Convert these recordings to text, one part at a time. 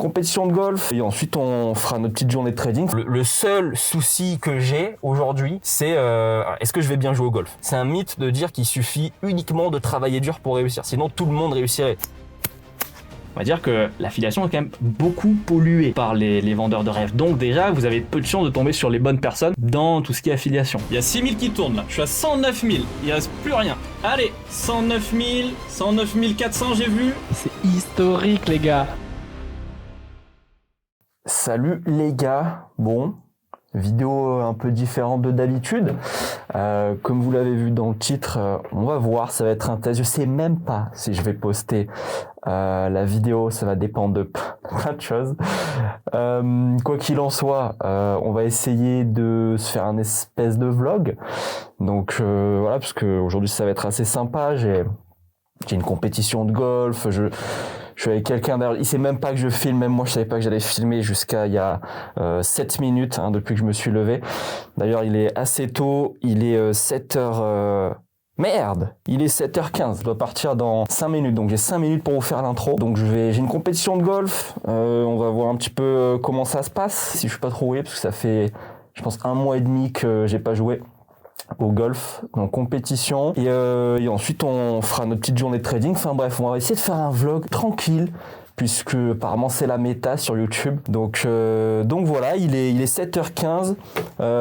compétition de golf et ensuite on fera notre petite journée de trading. Le seul souci que j'ai aujourd'hui, c'est est-ce que je vais bien jouer au golf? C'est un mythe de dire qu'il suffit uniquement de travailler dur pour réussir, sinon tout le monde réussirait. On va dire que l'affiliation est quand même beaucoup polluée par les vendeurs de rêves. Donc déjà, vous avez peu de chances de tomber sur les bonnes personnes dans tout ce qui est affiliation. Il y a 6000 qui tournent là, je suis à 109 000, il reste plus rien. Allez, 109 000, 109 400 j'ai vu. C'est historique les gars. Salut les gars, bon, vidéo un peu différente de d'habitude. Comme vous l'avez vu dans le titre, on va voir, ça va être un test. Je sais même pas si je vais poster la vidéo, ça va dépendre de plein de choses. Quoi qu'il en soit, on va essayer de se faire un espèce de vlog. Donc voilà, parce que aujourd'hui ça va être assez sympa. J'ai une compétition de golf. Je suis avec quelqu'un d'ailleurs, il sait même pas que je filme, même moi je savais pas que j'allais filmer jusqu'à il y a 7 minutes depuis que je me suis levé. D'ailleurs il est assez tôt, il est 7h... Merde, il est 7h15, je dois partir dans 5 minutes, donc j'ai 5 minutes pour vous faire l'intro. Donc j'ai une compétition de golf, on va voir un petit peu comment ça se passe, si je suis pas trop rouillé, parce que ça fait je pense 1 mois et demi que j'ai pas joué au golf, en compétition, et ensuite on fera notre petite journée de trading. Enfin bref, on va essayer de faire un vlog tranquille, puisque apparemment c'est la méta sur YouTube. Donc voilà, il est 7h15,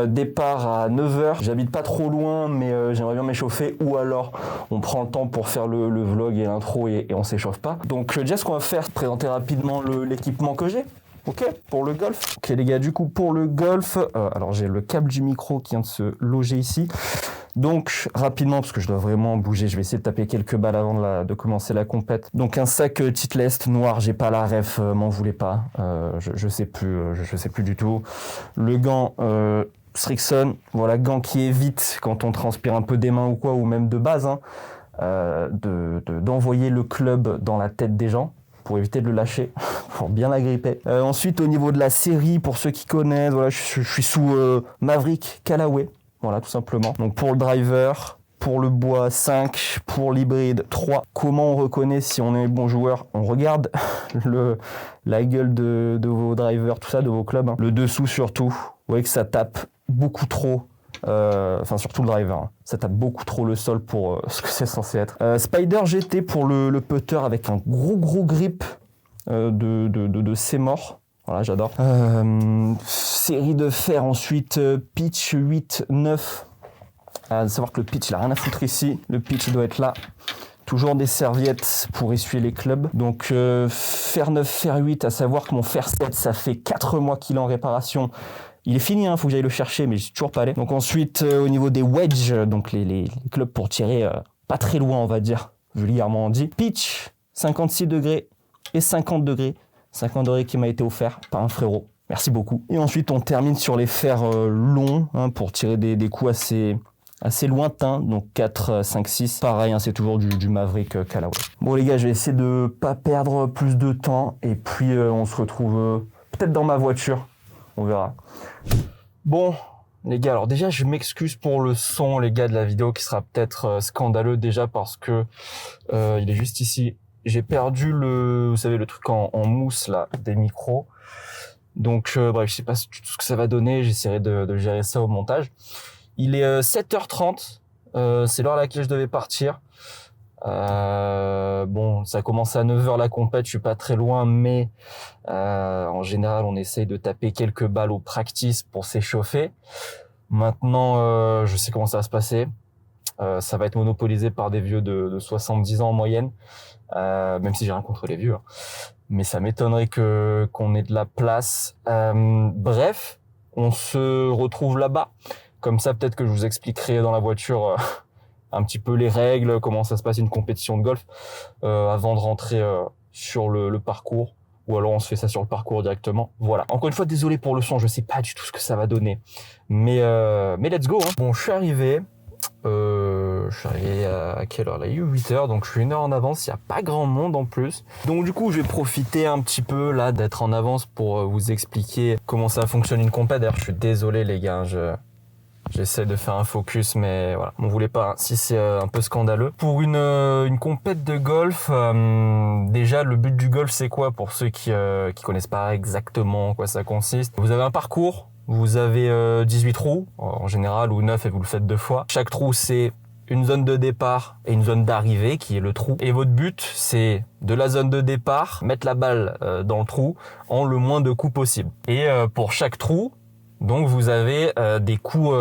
départ à 9h. J'habite pas trop loin, mais j'aimerais bien m'échauffer, ou alors on prend le temps pour faire le vlog et l'intro et on s'échauffe pas. Donc déjà ce qu'on va faire, c'est présenter rapidement l'équipement que j'ai. Ok, pour le golf. Ok les gars, du coup pour le golf, alors j'ai le câble du micro qui vient de se loger ici. Donc rapidement, parce que je dois vraiment bouger, je vais essayer de taper quelques balles avant de commencer la compète. Donc un sac Titleist noir, j'ai pas la ref, m'en voulez pas, je sais plus du tout. Le gant Strixon, voilà, gant qui évite quand on transpire un peu des mains ou quoi, ou même de base, d'envoyer le club dans la tête des gens, pour éviter de le lâcher, pour bien la gripper. Ensuite, au niveau de la série, pour ceux qui connaissent, voilà, je suis sous Maverick Callaway, voilà, tout simplement. Donc pour le driver, pour le bois 5, pour l'hybride 3. Comment on reconnaît si on est bon joueur? On regarde la gueule de vos drivers, tout ça, de vos clubs. Le dessous surtout, vous voyez que ça tape beaucoup trop. Enfin surtout le driver, ça tape beaucoup trop le sol pour ce que c'est censé être. Spider GT pour le putter avec un gros grip de Seymour. Voilà, j'adore. Série de fer ensuite, pitch 8, 9. À savoir que le pitch il a rien à foutre ici. Le pitch il doit être là. Toujours des serviettes pour essuyer les clubs. Donc fer 9, fer 8, à savoir que mon fer 7 ça fait 4 mois qu'il est en réparation. Il est fini, faut que j'aille le chercher, mais je suis toujours pas allé. Donc ensuite, au niveau des wedges, donc les clubs pour tirer pas très loin, on va dire, vulgairement dit. Pitch, 56 degrés et 50 degrés. 50 degrés qui m'a été offert par un frérot. Merci beaucoup. Et ensuite, on termine sur les fers longs, pour tirer des coups assez lointains. Donc 4, 5, 6. Pareil, c'est toujours du Maverick Callaway. Bon les gars, je vais essayer de pas perdre plus de temps. Et puis, on se retrouve peut-être dans ma voiture. On verra. Bon, les gars, alors déjà, je m'excuse pour le son, les gars, de la vidéo qui sera peut-être scandaleux déjà parce que il est juste ici. J'ai perdu vous savez, le truc en mousse là, des micros. Donc, bref, je sais pas tout ce que ça va donner. J'essaierai de gérer ça au montage. Il est 7h30. C'est l'heure à laquelle je devais partir. Bon, ça commence à 9h la compète, je suis pas très loin, mais en général on essaye de taper quelques balles au practice pour s'échauffer. Maintenant je sais comment ça va se passer, ça va être monopolisé par des vieux de 70 ans en moyenne, même si j'ai rien contre les vieux, mais ça m'étonnerait qu'on ait de la place. Bref, on se retrouve là-bas, comme ça peut-être que je vous expliquerai dans la voiture un petit peu les règles, comment ça se passe une compétition de golf, avant de rentrer sur le parcours, ou alors on se fait ça sur le parcours directement. Voilà. Encore une fois, désolé pour le son, je sais pas du tout ce que ça va donner, mais let's go. Bon, je suis arrivé à quelle heure là? Il est 8h, donc je suis 1 heure en avance, il n'y a pas grand monde en plus. Donc du coup, je vais profiter un petit peu là d'être en avance pour vous expliquer comment ça fonctionne une compète. D'ailleurs, je suis désolé les gars, J'essaie de faire un focus, mais voilà, on voulait pas, hein, si c'est un peu scandaleux. Pour une compète de golf, déjà, le but du golf, c'est quoi pour ceux qui connaissent pas exactement en quoi ça consiste? Vous avez un parcours, vous avez 18 trous, en général, ou 9 et vous le faites 2 fois. Chaque trou, c'est une zone de départ et une zone d'arrivée qui est le trou. Et votre but, c'est de la zone de départ, mettre la balle dans le trou en le moins de coups possible. Et pour chaque trou, donc vous avez des coups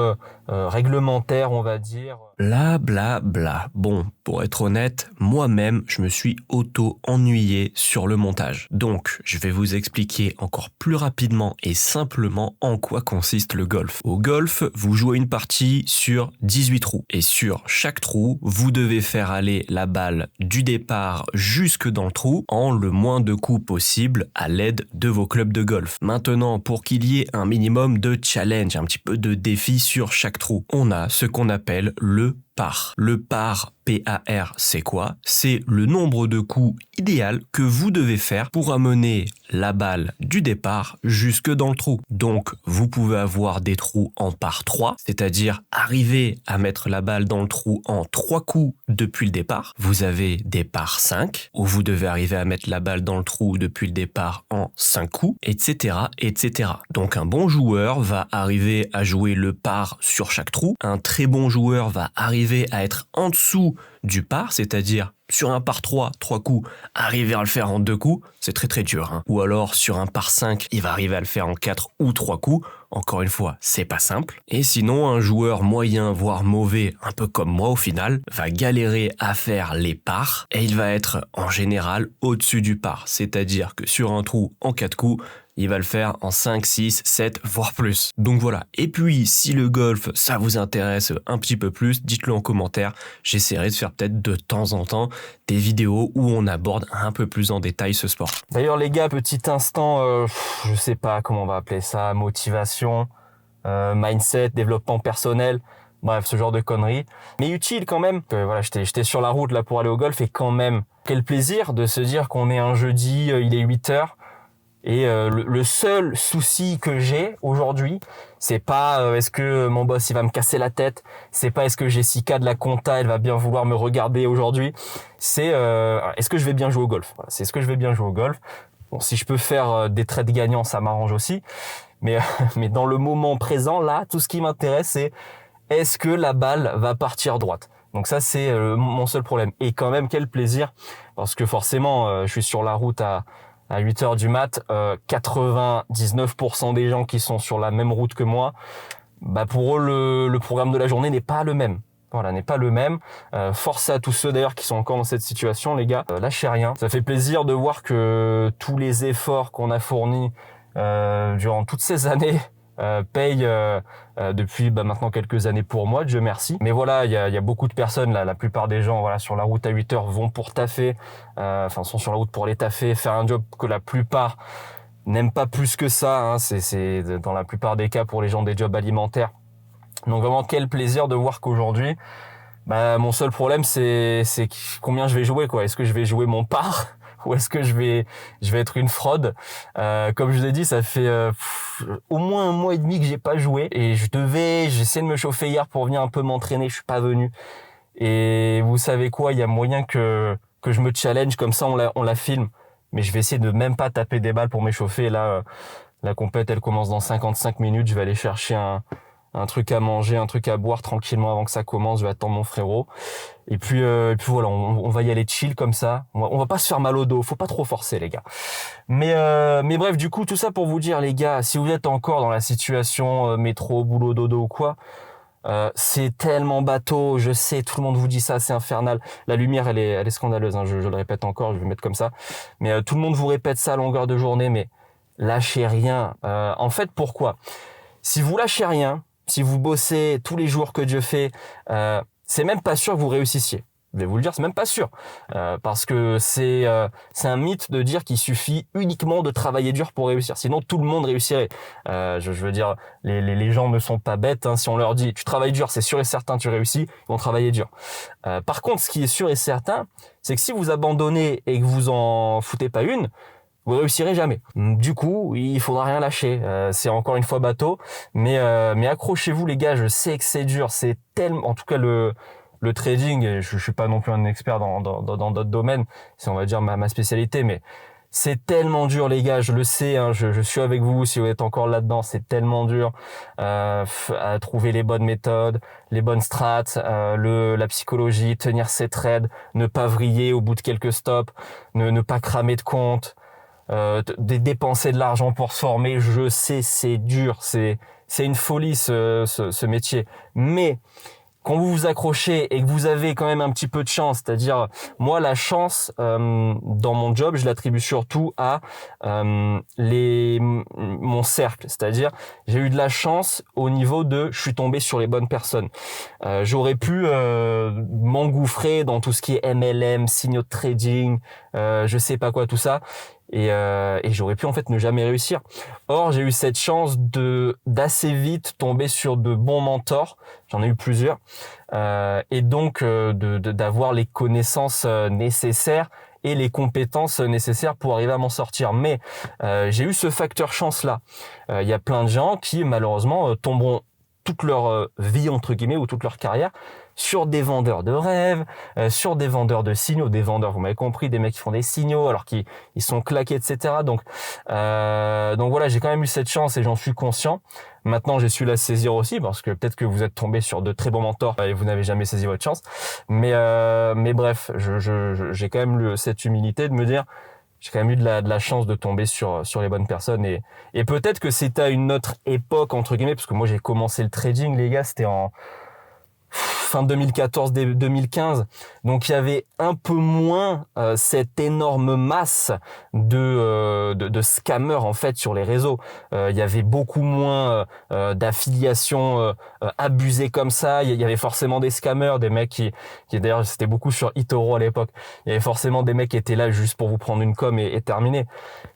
réglementaires, on va dire. Bla bla bla. Bon, pour être honnête, moi-même, je me suis auto-ennuyé sur le montage. Donc, je vais vous expliquer encore plus rapidement et simplement en quoi consiste le golf. Au golf, vous jouez une partie sur 18 trous. Et sur chaque trou, vous devez faire aller la balle du départ jusque dans le trou en le moins de coups possible à l'aide de vos clubs de golf. Maintenant, pour qu'il y ait un minimum de challenge, un petit peu de défi sur chaque trou, on a ce qu'on appelle le par. Le par, P-A-R, c'est quoi? C'est le nombre de coups idéal que vous devez faire pour amener la balle du départ jusque dans le trou. Donc, vous pouvez avoir des trous en par 3, c'est-à-dire arriver à mettre la balle dans le trou en 3 coups depuis le départ. Vous avez des par 5, où vous devez arriver à mettre la balle dans le trou depuis le départ en 5 coups, etc., etc. Donc, un bon joueur va arriver à jouer le par sur chaque trou. Un très bon joueur va arriver à être en dessous du par, c'est-à-dire sur un par 3 coups, arriver à le faire en 2 coups, c'est très très dur. Hein. Ou alors sur un par 5, il va arriver à le faire en 4 ou 3 coups. Encore une fois, c'est pas simple. Et sinon, un joueur moyen, voire mauvais, un peu comme moi au final, va galérer à faire les pars et il va être en général au-dessus du par. C'est-à-dire que sur un trou en 4 coups, il va le faire en 5, 6, 7, voire plus. Donc voilà. Et puis, si le golf, ça vous intéresse un petit peu plus, dites-le en commentaire. J'essaierai de faire peut-être de temps en temps des vidéos où on aborde un peu plus en détail ce sport. D'ailleurs, les gars, petit instant, je sais pas comment on va appeler ça, motivation, mindset, développement personnel. Bref, ce genre de conneries. Mais utile quand même. Voilà, j'étais sur la route là pour aller au golf et quand même, quel plaisir de se dire qu'on est un jeudi, il est 8h. Et le seul souci que j'ai aujourd'hui, c'est pas est-ce que mon boss il va me casser la tête, c'est pas est-ce que Jessica de la compta elle va bien vouloir me regarder aujourd'hui, c'est est-ce que je vais bien jouer au golf. Voilà, c'est est-ce que je vais bien jouer au golf. Bon, si je peux faire des trades gagnants, ça m'arrange aussi. Mais dans le moment présent là, tout ce qui m'intéresse c'est est-ce que la balle va partir droite. Donc ça c'est mon seul problème. Et quand même quel plaisir parce que forcément je suis sur la route à 8h du mat, 99% des gens qui sont sur la même route que moi, bah pour eux le programme de la journée n'est pas le même. Voilà, n'est pas le même. Force à tous ceux d'ailleurs qui sont encore dans cette situation, les gars, lâchez rien. Ça fait plaisir de voir que tous les efforts qu'on a fournis durant toutes ces années paye depuis maintenant quelques années pour moi, Dieu merci. Mais voilà, il y a beaucoup de personnes là, la plupart des gens voilà sur la route à 8h vont pour taffer, sont sur la route pour aller taffer, faire un job que la plupart n'aiment pas plus que ça. Hein, c'est dans la plupart des cas pour les gens des jobs alimentaires. Donc vraiment quel plaisir de voir qu'aujourd'hui, mon seul problème c'est combien je vais jouer quoi. Est-ce que je vais jouer mon par? Ou est-ce que je vais être une fraude? Comme je vous ai dit, ça fait au moins 1 mois et demi que j'ai pas joué et j'essaie de me chauffer hier pour venir un peu m'entraîner, je suis pas venu. Et vous savez quoi, il y a moyen que je me challenge comme ça, on la filme, mais je vais essayer de même pas taper des balles pour m'échauffer. Là, la compète elle commence dans 55 minutes, je vais aller chercher un truc à manger, un truc à boire tranquillement avant que ça commence, je vais attendre mon frérot. Et puis voilà, on va y aller chill comme ça. On va pas se faire mal au dos, faut pas trop forcer les gars. Mais bref, du coup, tout ça pour vous dire les gars, si vous êtes encore dans la situation métro, boulot, dodo ou quoi, c'est tellement bateau, je sais, tout le monde vous dit ça, c'est infernal. La lumière, elle est scandaleuse, hein, je le répète encore, je vais le mettre comme ça. Mais tout le monde vous répète ça à longueur de journée, mais lâchez rien. En fait, pourquoi? Si vous lâchez rien, si vous bossez tous les jours que Dieu fait, c'est même pas sûr que vous réussissiez. Je vais vous le dire, c'est même pas sûr. Parce que c'est un mythe de dire qu'il suffit uniquement de travailler dur pour réussir. Sinon, tout le monde réussirait. Je veux dire, les gens ne sont pas bêtes. Hein. Si on leur dit, tu travailles dur, c'est sûr et certain, tu réussis, ils vont travailler dur. Par contre, ce qui est sûr et certain, c'est que si vous abandonnez et que vous en foutez pas une, vous réussirez jamais. Du coup, il faudra rien lâcher. C'est encore une fois bateau, mais accrochez-vous les gars. Je sais que c'est dur. C'est tellement, en tout cas le trading. Et je suis pas non plus un expert dans d'autres domaines. C'est on va dire ma spécialité, mais c'est tellement dur les gars. Je le sais. Hein, je suis avec vous. Si vous êtes encore là-dedans, c'est tellement dur à trouver les bonnes méthodes, les bonnes strats, la psychologie, tenir ses trades, ne pas vriller au bout de quelques stops, ne pas cramer de compte. Dépenser de l'argent pour se former, je sais, c'est dur, c'est une folie ce métier. Mais quand vous vous accrochez et que vous avez quand même un petit peu de chance, c'est-à-dire moi la chance dans mon job, je l'attribue surtout à mon cercle, c'est-à-dire j'ai eu de la chance au niveau de je suis tombé sur les bonnes personnes. J'aurais pu m'engouffrer dans tout ce qui est MLM, signaux de trading, je sais pas quoi tout ça. Et j'aurais pu en fait ne jamais réussir. Or, j'ai eu cette chance d'assez vite tomber sur de bons mentors. J'en ai eu plusieurs. Et donc d'avoir les connaissances nécessaires et les compétences nécessaires pour arriver à m'en sortir. Mais j'ai eu ce facteur chance-là. Il y a plein de gens qui malheureusement tomberont toute leur vie entre guillemets ou toute leur carrière sur des vendeurs de rêves, sur des vendeurs de signaux, des vendeurs, vous m'avez compris, des mecs qui font des signaux alors qu'ils sont claqués, etc. Donc voilà, j'ai quand même eu cette chance et j'en suis conscient. Maintenant, j'ai su la saisir aussi parce que peut-être que vous êtes tombé sur de très bons mentors et vous n'avez jamais saisi votre chance. Mais bref, j'ai quand même cette humilité de me dire, j'ai quand même eu de la chance de tomber sur les bonnes personnes et peut-être que c'était à une autre époque entre guillemets parce que moi j'ai commencé le trading les gars, c'était en fin 2014, 2015. Donc il y avait un peu moins cette énorme masse de scammers en fait sur les réseaux. Il y avait beaucoup moins d'affiliations abusées comme ça. Il y avait forcément des scammers, des mecs qui d'ailleurs c'était beaucoup sur eToro à l'époque. Il y avait forcément des mecs qui étaient là juste pour vous prendre une com et terminer.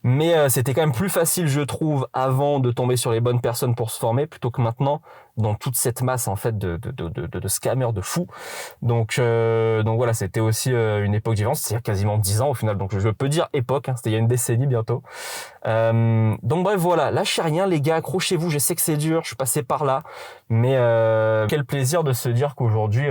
Mais c'était quand même plus facile, je trouve, avant de tomber sur les bonnes personnes pour se former plutôt que maintenant dans toute cette masse en fait de scammers de fous. Donc voilà, c'était aussi une époque différente, c'est il y a quasiment 10 ans au final, donc je peux dire époque, hein, c'était il y a une décennie bientôt. Donc bref voilà, lâchez rien les gars, accrochez-vous, je sais que c'est dur, je suis passé par là, mais quel plaisir de se dire qu'aujourd'hui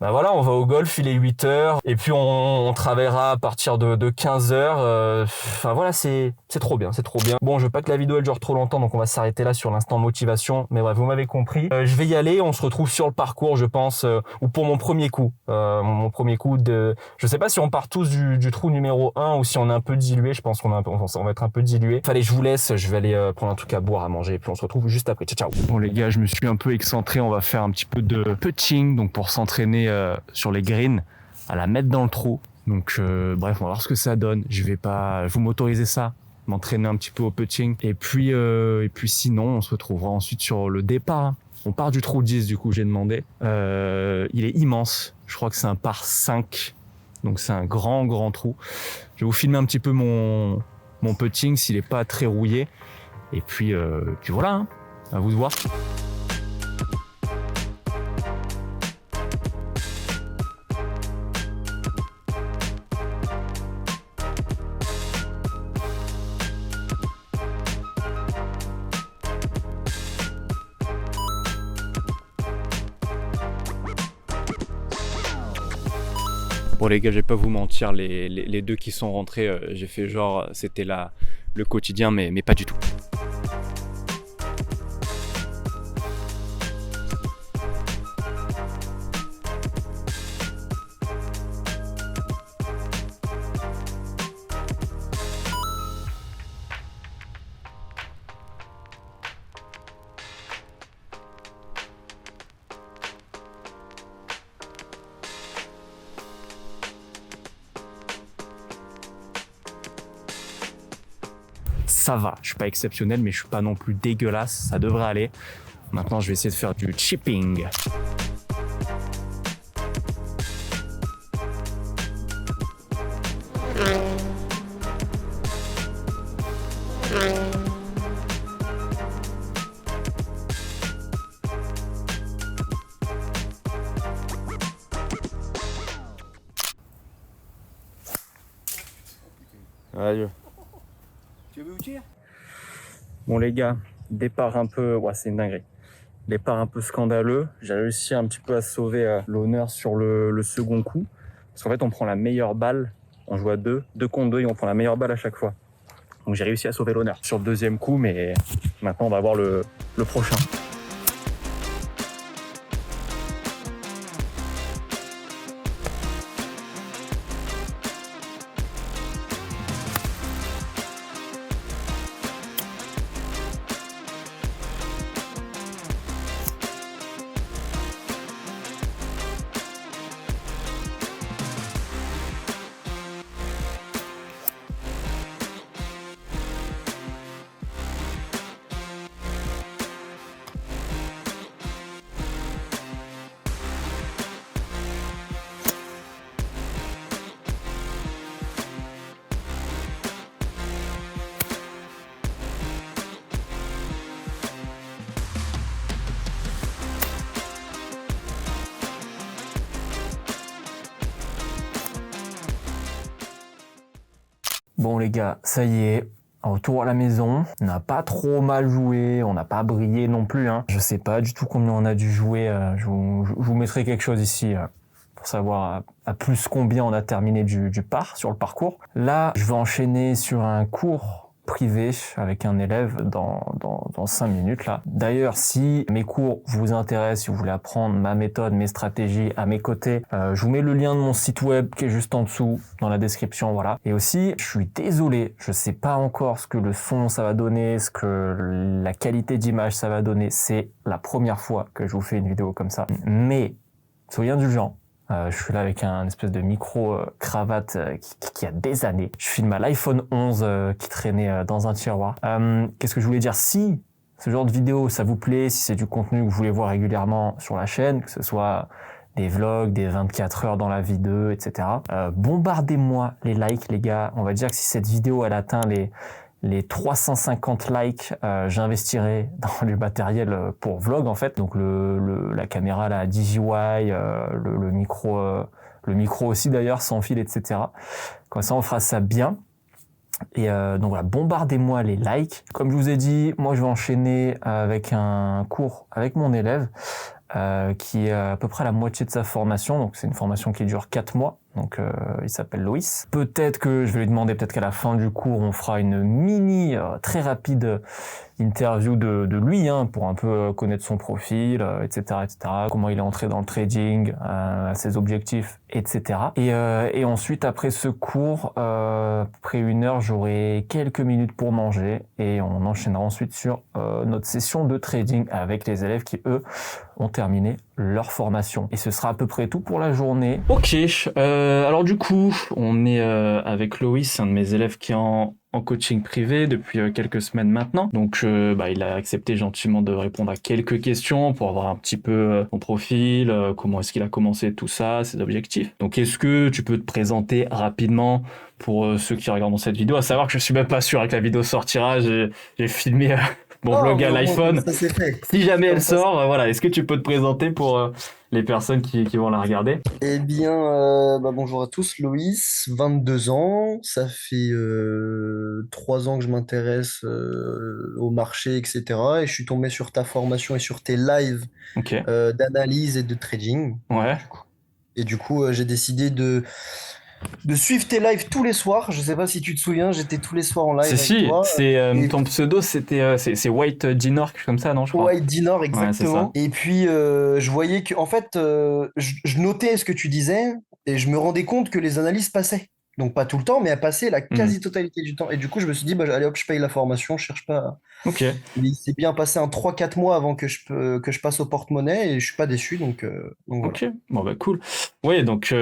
ben voilà, on va au golf, il est 8h, et puis on travaillera à partir de 15h. Enfin voilà, c'est trop bien, c'est trop bien. Bon, je veux pas que la vidéo elle dure trop longtemps, donc on va s'arrêter là sur l'instant motivation. Mais bref, vous m'avez compris. Je vais y aller, on se retrouve sur le parcours, je pense, ou pour mon premier coup. Mon premier coup je sais pas si on part tous du trou numéro 1 ou si on est un peu dilué. Je pense qu'on va être un peu dilué. Fallait, je vous laisse, je vais aller prendre un truc à boire, à manger, et puis on se retrouve juste après. Ciao, ciao. Bon les gars, je me suis un peu excentré, on va faire un petit peu de putting, donc pour s'entraîner sur les greens, à la mettre dans le trou. Donc bref, on va voir ce que ça donne. Je vais pas vous m'autoriser ça, m'entraîner un petit peu au putting. Et puis sinon, on se retrouvera ensuite sur le départ. On part du trou 10 du coup, j'ai demandé. Il est immense. Je crois que c'est un par 5. Donc c'est un grand trou. Je vais vous filmer un petit peu mon putting s'il est pas très rouillé. Et puis voilà, hein. À vous de voir. Bon les gars, je vais pas vous mentir, les deux qui sont rentrés, j'ai fait genre c'était le quotidien, mais pas du tout. Ça va, je suis pas exceptionnel, mais je suis pas non plus dégueulasse, ça devrait aller. Maintenant, je vais essayer de faire du chipping. Adieu. Bon les gars, départ un peu... Ouais, c'est une dinguerie. Départ un peu scandaleux. J'ai réussi un petit peu à sauver l'honneur sur le second coup. Parce qu'en fait, on prend la meilleure balle. On joue à 2 contre 2 et on prend la meilleure balle à chaque fois. Donc j'ai réussi à sauver l'honneur sur le deuxième coup, mais maintenant on va voir le prochain. Bon les gars, ça y est, retour à la maison. On n'a pas trop mal joué, on n'a pas brillé non plus. Je sais pas du tout combien on a dû jouer. Je vous mettrai quelque chose ici pour savoir à plus combien on a terminé du sur le parcours. Là, je vais enchaîner sur un cours privé avec un élève dans 5 minutes là. D'ailleurs, si mes cours vous intéressent, si vous voulez apprendre ma méthode, mes stratégies à mes côtés, je vous mets le lien de mon site web qui est juste en dessous dans la description, voilà. Et aussi, je suis désolé, je sais pas encore ce que le son ça va donner, ce que la qualité d'image ça va donner. C'est la première fois que je vous fais une vidéo comme ça. Mais soyez indulgents. Je suis là avec un espèce de micro-cravate qui a des années. Je filme à l'iPhone 11 qui traînait dans un tiroir. Qu'est-ce que je voulais dire? Si ce genre de vidéo, ça vous plaît, si c'est du contenu que vous voulez voir régulièrement sur la chaîne, que ce soit des vlogs, des 24 heures dans la vie d'eux, etc. Bombardez-moi les likes, les gars. On va dire que si cette vidéo, elle atteint les 350 likes, j'investirai dans du matériel pour vlog en fait. Donc la caméra la DJI, le micro aussi d'ailleurs sans fil, etc. Comme ça on fera ça bien. Et donc voilà, bombardez-moi les likes. Comme je vous ai dit, moi je vais enchaîner avec un cours avec mon élève qui est à peu près la moitié de sa formation. Donc c'est une formation qui dure 4 mois. Donc il s'appelle Loïs. Peut-être que je vais lui demander, peut-être qu'à la fin du cours, on fera une mini, très rapide interview de lui, pour un peu connaître son profil, etc., comment il est entré dans le trading, ses objectifs, etc. Et ensuite, après ce cours, après 1 heure, j'aurai quelques minutes pour manger et on enchaînera ensuite sur notre session de trading avec les élèves qui, eux, ont terminé leur formation. Et ce sera à peu près tout pour la journée. Ok, alors du coup, on est avec Loïs, un de mes élèves qui est en coaching privé depuis quelques semaines maintenant. Donc il a accepté gentiment de répondre à quelques questions pour avoir un petit peu son profil, comment est-ce qu'il a commencé tout ça, ses objectifs. Donc est-ce que tu peux te présenter rapidement pour ceux qui regardent cette vidéo, à savoir que je suis même pas sûr que la vidéo sortira, j'ai filmé mon vlog à l'iPhone. Ça c'est fait. Si jamais elle sort, voilà, est-ce que tu peux te présenter pour les personnes qui vont la regarder? Eh bien, bonjour à tous, Loïs, 22 ans. Ça fait 3 ans que je m'intéresse au marché, etc. Et je suis tombé sur ta formation et sur tes lives Ok, d'analyse et de trading. ouais. Et du coup, j'ai décidé de suivre tes lives tous les soirs. Je sais pas si tu te souviens, j'étais tous les soirs en live avec toi. Et Ton pseudo, c'était c'est White Dinor, quelque chose comme ça, non, je crois. ouais, Dinor, Ouais, c'est exactement. ça. Et puis, je voyais que, en fait, je notais ce que tu disais et je me rendais compte que les analyses passaient. Donc, pas tout le temps, mais elles passaient la quasi-totalité du temps. Et du coup, je me suis dit, allez hop, je paye la formation, je cherche pas. Ok. Il s'est bien passé un 3-4 mois avant que je passe au porte-monnaie et je suis pas déçu. Donc voilà. Ok, bon bah cool. Ouais, donc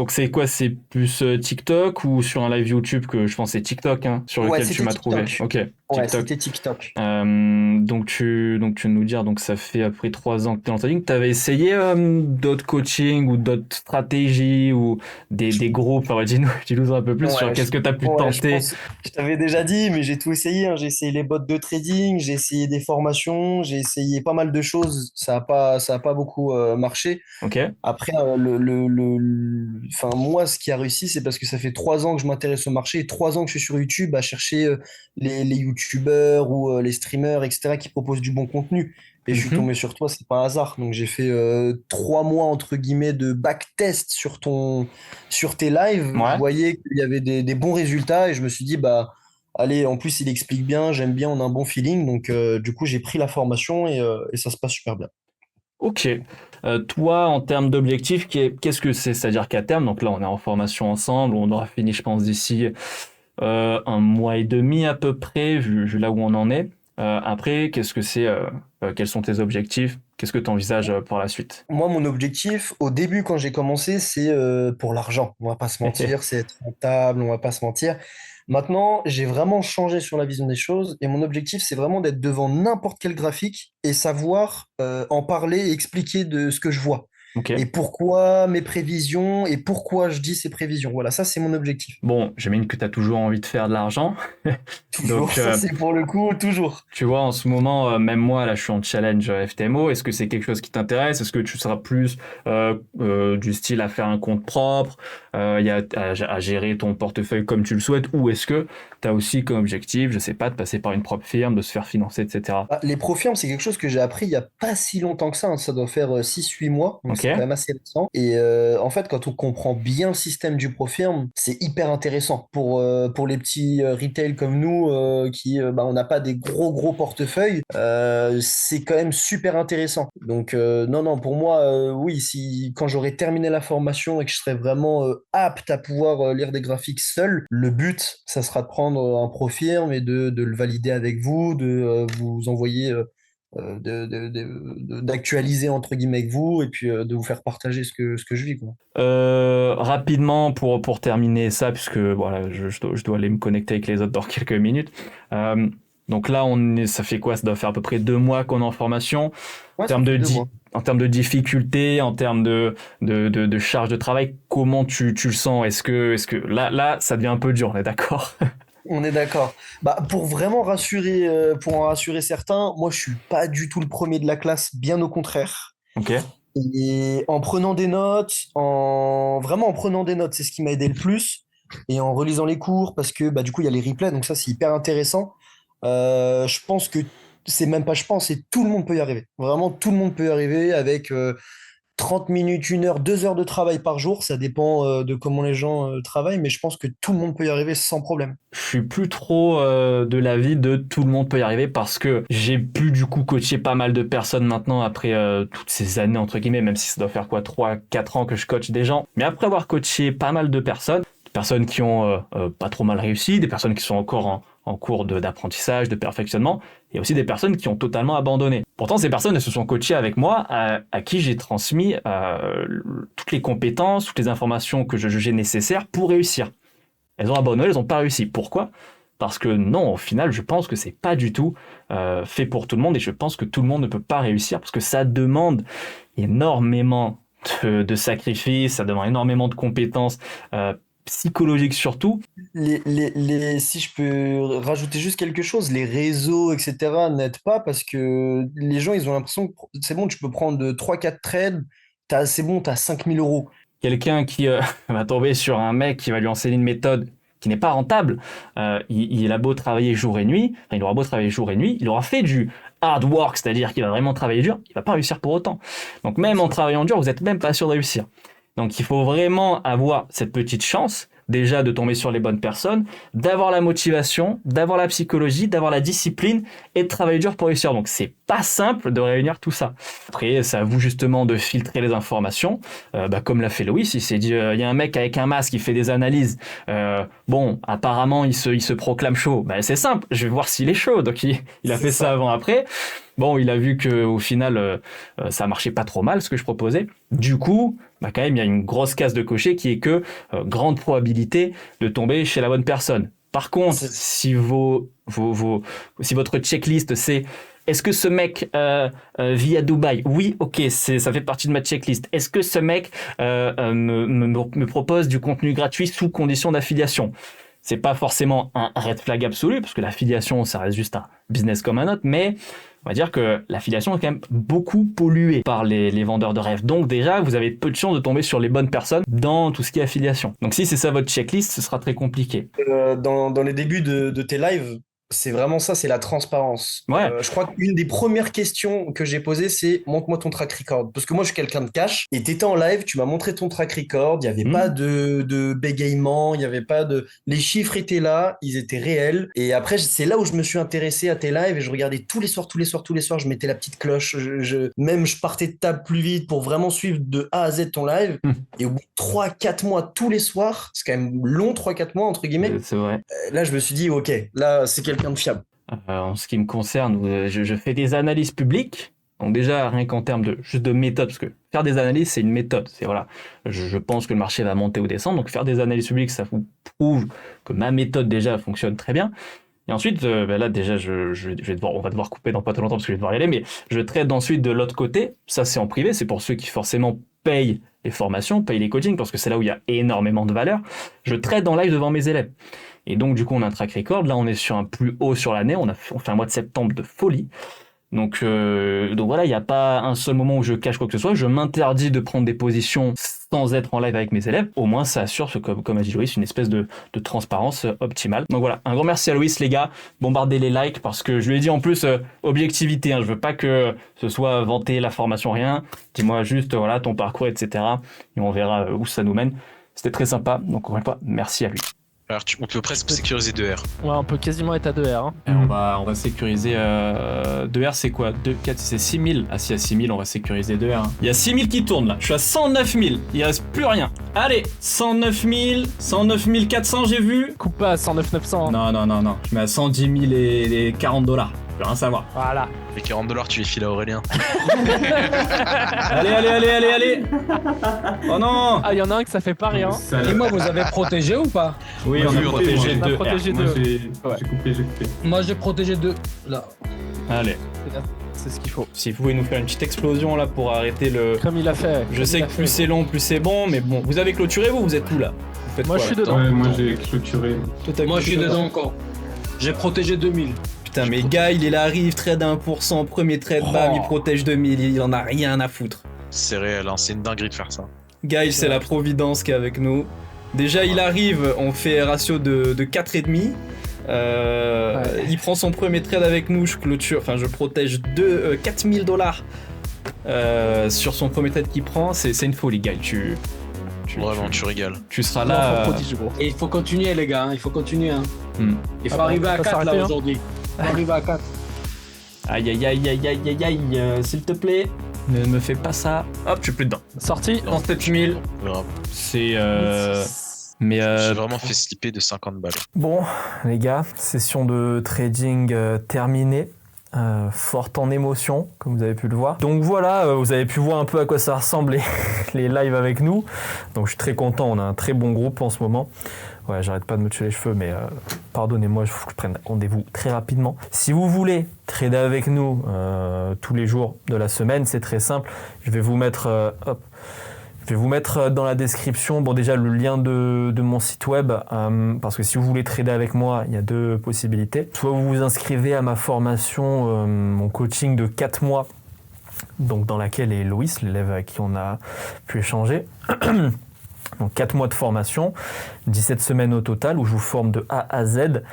c'est quoi? C'est plus TikTok ou sur un live YouTube que je pense c'est TikTok, sur Ouais, lequel tu c'était m'as trouvé? TikTok. Ok. Ouais, TikTok. c'était TikTok. Donc tu nous dire, donc ça fait à peu près 3 ans que tu es en trading. Tu avais essayé d'autres coachings ou d'autres stratégies ou des groupes. Enfin, ouais, dis-nous un peu plus sur Ouais, qu'est-ce que tu as pu je tenter. pense, je t'avais déjà dit, mais j'ai tout essayé, hein. J'ai essayé les bots de trading, j'ai essayé des formations, j'ai essayé pas mal de choses. Ça a pas beaucoup marché. Ok. Après, enfin, moi, ce qui a réussi, c'est parce que ça fait 3 ans que je m'intéresse au marché et 3 ans que je suis sur YouTube à chercher les YouTubeurs ou les streamers, etc., qui proposent du bon contenu. Et je suis Mhm. tombé sur toi, c'est pas un hasard. Donc, j'ai fait 3 mois, entre guillemets, de backtest sur tes lives. Je Ouais. voyais qu'il y avait des bons résultats et je me suis dit, bah, allez, en plus, il explique bien, j'aime bien, on a un bon feeling. Donc, du coup, j'ai pris la formation et ça se passe super bien. Ok. Toi, en termes d'objectifs, qu'est-ce que c'est? C'est-à-dire qu'à terme, donc là, on est en formation ensemble, on aura fini, je pense, d'ici 1 mois et demi à peu près, vu là où on en est. Après, qu'est-ce que c'est? Quels sont tes objectifs? Qu'est-ce que tu envisages pour la suite? Moi, mon objectif, au début, quand j'ai commencé, c'est pour l'argent. On va pas se mentir, c'est être rentable, on va pas se mentir. Maintenant, j'ai vraiment changé sur la vision des choses et mon objectif, c'est vraiment d'être devant n'importe quel graphique et savoir en parler et expliquer de ce que je vois. Ok. Et pourquoi mes prévisions et pourquoi je dis ces prévisions. Voilà, ça, c'est mon objectif. Bon, j'imagine que tu as toujours envie de faire de l'argent. Toujours, Donc, ça, c'est pour le coup, toujours. tu vois, en ce moment, même moi, là, je suis en challenge FTMO. Est-ce que c'est quelque chose qui t'intéresse? Est-ce que tu seras plus du style à faire un compte propre, à gérer ton portefeuille comme tu le souhaites? Ou est-ce que tu as aussi comme objectif, je sais pas, de passer par une propre firme, de se faire financer, etc. Ah, les profirmes, c'est quelque chose que j'ai appris il n'y a pas si longtemps que ça, hein. Ça doit faire 6-8 mois, donc Ok? c'est quand même assez récent. Et en fait, quand on comprend bien le système du profirme, c'est hyper intéressant pour les petits retail comme nous qui bah, on n'a pas des gros portefeuilles. C'est quand même super intéressant. Donc non, non, pour moi, oui, si quand j'aurai terminé la formation et que je serai vraiment apte à pouvoir lire des graphiques seul, le but, ça sera de prendre un profirme et de le valider avec vous, de vous envoyer, d'actualiser entre guillemets avec vous et puis de vous faire partager ce que je vis, quoi. Rapidement pour terminer ça, puisque voilà, je dois aller me connecter avec les autres dans quelques minutes. Euh, donc là, ça fait quoi? Ça doit faire à peu près 2 mois qu'on est en formation. En Ouais, ça termes fait de, 2 mois. en termes de difficulté, en termes de charge de travail, comment tu le sens? Est-ce que là, ça devient un peu dur, on est d'accord? On est d'accord. Bah, pour vraiment rassurer, pour en rassurer certains, moi je suis pas du tout le premier de la classe, bien au contraire. Ok. Et en prenant des notes, vraiment en prenant des notes, c'est ce qui m'a aidé le plus. Et en relisant les cours, parce que bah, du coup, il y a les replays, donc ça, c'est hyper intéressant. Je pense que c'est même pas je pense, c'est tout le monde peut y arriver. Vraiment, tout le monde peut y arriver avec 30 minutes, 1 heure, 2 heures de travail par jour. Ça dépend de comment les gens travaillent, mais je pense que tout le monde peut y arriver sans problème. Je suis plus trop de l'avis de tout le monde peut y arriver parce que j'ai pu du coup coacher pas mal de personnes maintenant après toutes ces années entre guillemets, même si ça doit faire quoi 3-4 ans que je coach des gens. Mais après avoir coaché pas mal de personnes qui ont pas trop mal réussi, des personnes qui sont encore en cours d'apprentissage, de perfectionnement, et aussi des personnes qui ont totalement abandonné. Pourtant, ces personnes elles se sont coachées avec moi, à qui j'ai transmis toutes les compétences, toutes les informations que je jugeais nécessaires pour réussir. Elles ont abandonné, elles n'ont pas réussi. Pourquoi? Parce que non, au final, je pense que c'est pas du tout fait pour tout le monde et je pense que tout le monde ne peut pas réussir parce que ça demande énormément de sacrifices, ça demande énormément de compétences psychologiques surtout. Si je peux rajouter juste quelque chose, les réseaux, etc., n'aident pas parce que les gens, ils ont l'impression que c'est bon, tu peux prendre 3-4 trades, c'est bon, tu as 5 000 euros. Quelqu'un qui va tomber sur un mec qui va lui enseigner une méthode qui n'est pas rentable, il a beau travailler jour et nuit, enfin, il aura beau travailler jour et nuit, il aura fait du hard work, c'est-à-dire qu'il va vraiment travailler dur, il va pas réussir pour autant. Donc même en travaillant dur, vous n'êtes même pas sûr de réussir. Donc il faut vraiment avoir cette petite chance, déjà de tomber sur les bonnes personnes, d'avoir la motivation, d'avoir la psychologie, d'avoir la discipline et de travailler dur pour réussir. Donc c'est pas simple de réunir tout ça. Après, c'est à vous justement de filtrer les informations, comme l'a fait Loïs, il s'est dit, il y a un mec avec un masque qui fait des analyses, bon, apparemment il se proclame chaud, c'est simple, je vais voir s'il est chaud, donc il a fait ça avant-après. Bon, il a vu que au final, ça marchait pas trop mal ce que je proposais. Du coup, quand même, il y a une grosse case de cocher qui est que grande probabilité de tomber chez la bonne personne. Par contre, C'est- si si votre checklist c'est est-ce que ce mec vit à Dubaï? Oui, ok, ça fait partie de ma checklist. Est-ce que ce mec me propose du contenu gratuit sous condition d'affiliation? C'est pas forcément un red flag absolu, parce que l'affiliation, ça reste juste un business comme un autre, mais on va dire que l'affiliation est quand même beaucoup polluée par les vendeurs de rêves. Donc déjà, vous avez peu de chances de tomber sur les bonnes personnes dans tout ce qui est affiliation. Donc si c'est ça votre checklist, ce sera très compliqué. Dans les débuts de tes lives, c'est vraiment ça, c'est la transparence. Ouais. Je crois qu'une des premières questions que j'ai posées, c'est montre-moi ton track record. Parce que moi, je suis quelqu'un de cash. Et t'étais en live, tu m'as montré ton track record. Il n'y avait pas de bégaiement, il n'y avait pas de. Les chiffres étaient là, ils étaient réels. Et après, c'est là où je me suis intéressé à tes lives et je regardais tous les soirs. Je mettais la petite cloche. Même je partais de table plus vite pour vraiment suivre de A à Z ton live. Et au bout de 3-4 mois, tous les soirs, c'est quand même long, 3-4 mois, entre guillemets. C'est vrai. Là, je me suis dit, ok, là, c'est quelqu'un de fiable. En ce qui me concerne, je fais des analyses publiques. Donc déjà, rien qu'en termes juste de méthode, parce que faire des analyses, c'est une méthode. C'est voilà, je pense que le marché va monter ou descendre. Donc faire des analyses publiques, ça vous prouve que ma méthode déjà fonctionne très bien. Et ensuite, là déjà, on va devoir couper dans pas trop longtemps parce que je vais devoir y aller, mais je traite ensuite de l'autre côté. Ça, c'est en privé. C'est pour ceux qui forcément payent les formations, payent les coachings, parce que c'est là où il y a énormément de valeur. Je traite en live devant mes élèves. Et donc, du coup, on a un track record. Là, on est sur un plus haut sur l'année. On fait un mois de septembre de folie. Donc voilà, il n'y a pas un seul moment où je cache quoi que ce soit. Je m'interdis de prendre des positions sans être en live avec mes élèves. Au moins, ça assure, comme a dit Loïs, une espèce de transparence optimale. Donc voilà, un grand merci à Loïs, les gars. Bombardez les likes parce que je lui ai dit en plus objectivité. Je veux pas que ce soit vanter la formation, rien. Dis-moi juste voilà ton parcours, etc. Et on verra où ça nous mène. C'était très sympa. Donc encore une fois, merci à lui. Alors on peut presque sécuriser 2R. Ouais, on peut quasiment être à 2R. Hein. Et on va sécuriser 2R, c'est quoi 2, 4, c'est 6000. Ah si, à 6000, on va sécuriser 2R. Il y a 6000 qui tournent là. Je suis à 109 000. Il reste plus rien. Allez, 109 400, j'ai vu. Coupe pas à 109 900. Non. Je mets à 110 000 et 40 $. Je veux rien savoir. Voilà. Les 40 $, tu les files à Aurélien. Allez. Oh non. Ah, il y en a un que ça fait pas rien. Et moi, vous avez protégé ou pas? Oui, on a protégé On a 2R. protégé Moi, 2. j'ai coupé. Moi, j'ai protégé 2. Là, Allez, c'est ce qu'il faut. si vous pouvez nous faire une petite explosion là pour arrêter le... Comme il a fait. Je sais que plus c'est long, plus c'est bon, mais bon, vous avez clôturé vous êtes où là? Vous faites Moi, quoi, je suis là dedans. Ouais, moi j'ai clôturé. Toi, t'as Moi, je suis clôturé. dedans encore. J'ai protégé 2000. Putain, mais Guy, il arrive, trade à 1%, premier trade, bam, il protège 2000, il en a rien à foutre. C'est réel, hein, c'est une dinguerie de faire ça. Guy, c'est la providence qui est avec nous. Déjà, il arrive, on fait ratio de 4,5. Il prend son premier trade avec nous, je protège 4000 $ sur son premier trade qu'il prend. C'est une folie, Guy. Vraiment, tu régales. Tu seras Là, là. prodige, gros. Et il faut continuer, les gars. Il faut continuer. Hmm. Il faut Ah bah, arriver on à peut 4 s'arrêter, là hein. aujourd'hui. Il faut arriver à 4. Aïe, s'il te plaît, ne me fais pas ça. Hop, je suis plus dedans. Sorti. Dans 7000, Grave. c'est. Mais J'ai vraiment fait slipper de 50 balles. Bon, les gars, session de trading terminée. Forte en émotion, comme vous avez pu le voir. Donc voilà, vous avez pu voir un peu à quoi ça ressemble les lives avec nous. Donc je suis très content, on a un très bon groupe en ce moment. Ouais, j'arrête pas de me tuer les cheveux, mais pardonnez-moi, il faut que je prenne rendez-vous très rapidement. Si vous voulez trader avec nous tous les jours de la semaine, c'est très simple. Je vais vous mettre... Je vais vous mettre dans la description déjà le lien de mon site web parce que si vous voulez trader avec moi, il y a 2 possibilités. Soit vous vous inscrivez à ma formation, mon coaching de 4 mois, donc dans laquelle est Loïs, l'élève avec qui on a pu échanger. Donc 4 mois de formation, 17 semaines au total où je vous forme de A à Z.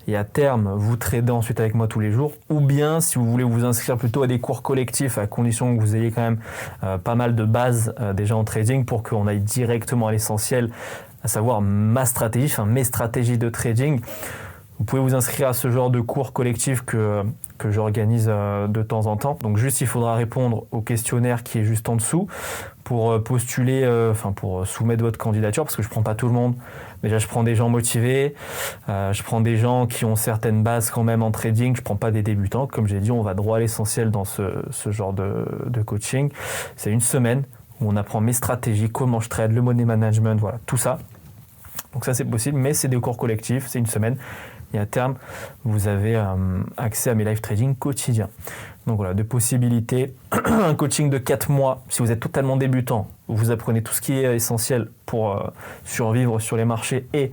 Et à terme, vous tradez ensuite avec moi tous les jours. Ou bien, si vous voulez vous inscrire plutôt à des cours collectifs, à condition que vous ayez quand même pas mal de bases déjà en trading pour qu'on aille directement à l'essentiel, à savoir ma stratégie, mes stratégies de trading. Vous pouvez vous inscrire à ce genre de cours collectifs que j'organise de temps en temps. Donc juste, il faudra répondre au questionnaire qui est juste en dessous pour postuler, pour soumettre votre candidature, parce que je ne prends pas tout le monde. Déjà, je prends des gens motivés, je prends des gens qui ont certaines bases quand même en trading, je ne prends pas des débutants. Comme j'ai dit, on va droit à l'essentiel dans ce genre de coaching. C'est une semaine où on apprend mes stratégies, comment je trade, le money management, voilà, tout ça. Donc ça c'est possible, mais c'est des cours collectifs, c'est une semaine. Et à terme, vous avez accès à mes live trading quotidiens. Donc voilà, deux possibilités. Un coaching de 4 mois, si vous êtes totalement débutant, vous apprenez tout ce qui est essentiel pour survivre sur les marchés et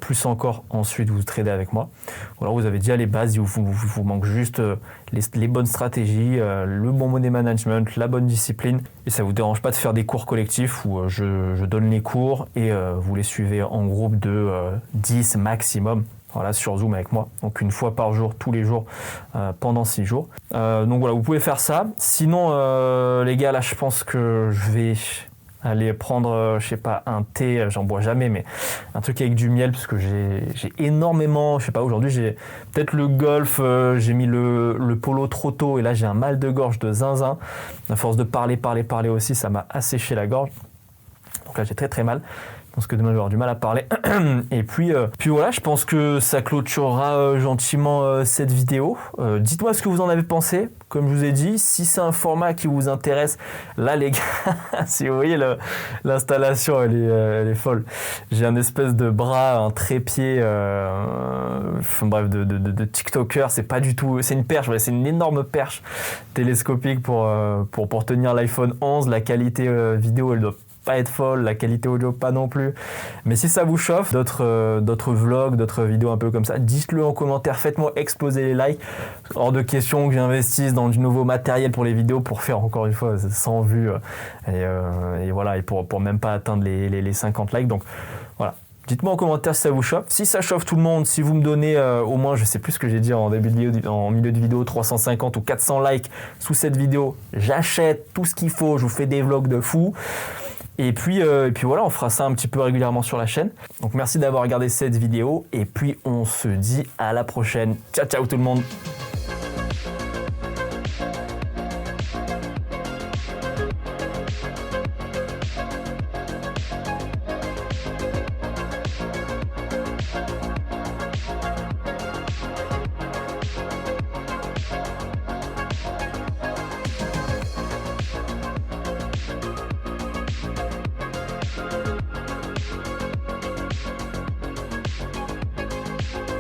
plus encore ensuite vous tradez avec moi. Voilà, vous avez déjà les bases, il vous manque juste les bonnes stratégies, le bon money management, la bonne discipline. Et ça ne vous dérange pas de faire des cours collectifs où je donne les cours et vous les suivez en groupe de 10 maximum. Voilà, sur Zoom avec moi, donc une fois par jour, tous les jours, pendant 6 jours. Donc voilà, vous pouvez faire ça. Sinon, les gars, là, je pense que je vais aller prendre, je sais pas, un thé, j'en bois jamais, mais un truc avec du miel, parce que j'ai énormément, je sais pas, aujourd'hui, j'ai peut-être le golf, j'ai mis le polo trop tôt, et là, j'ai un mal de gorge de zinzin. À force de parler aussi, ça m'a asséché la gorge. Donc là, j'ai très très mal. Je pense que demain je vais avoir du mal à parler. Et puis voilà, je pense que ça clôturera gentiment cette vidéo. Dites-moi ce que vous en avez pensé. Comme je vous ai dit, si c'est un format qui vous intéresse, là les gars, si vous voyez l'installation, elle est folle. J'ai un espèce de bras, un trépied, bref, de TikToker. C'est pas du tout, c'est une perche, ouais, c'est une énorme perche télescopique pour tenir l'iPhone 11. La qualité vidéo, elle doit pas être folle, la qualité audio pas non plus, mais si ça vous chauffe, d'autres vlogs, d'autres vidéos un peu comme ça, dites-le en commentaire, faites-moi exploser les likes. Hors de question que j'investisse dans du nouveau matériel pour les vidéos pour faire encore une fois 100 vues et voilà, et pour même pas atteindre les 50 likes. Donc voilà, dites-moi en commentaire si ça vous chauffe. Si ça chauffe tout le monde, si vous me donnez au moins, je sais plus ce que j'ai dit en milieu de vidéo, 350 ou 400 likes sous cette vidéo, j'achète tout ce qu'il faut, je vous fais des vlogs de fou. Et puis voilà, on fera ça un petit peu régulièrement sur la chaîne. Donc merci d'avoir regardé cette vidéo et puis on se dit à la prochaine. Ciao ciao tout le monde.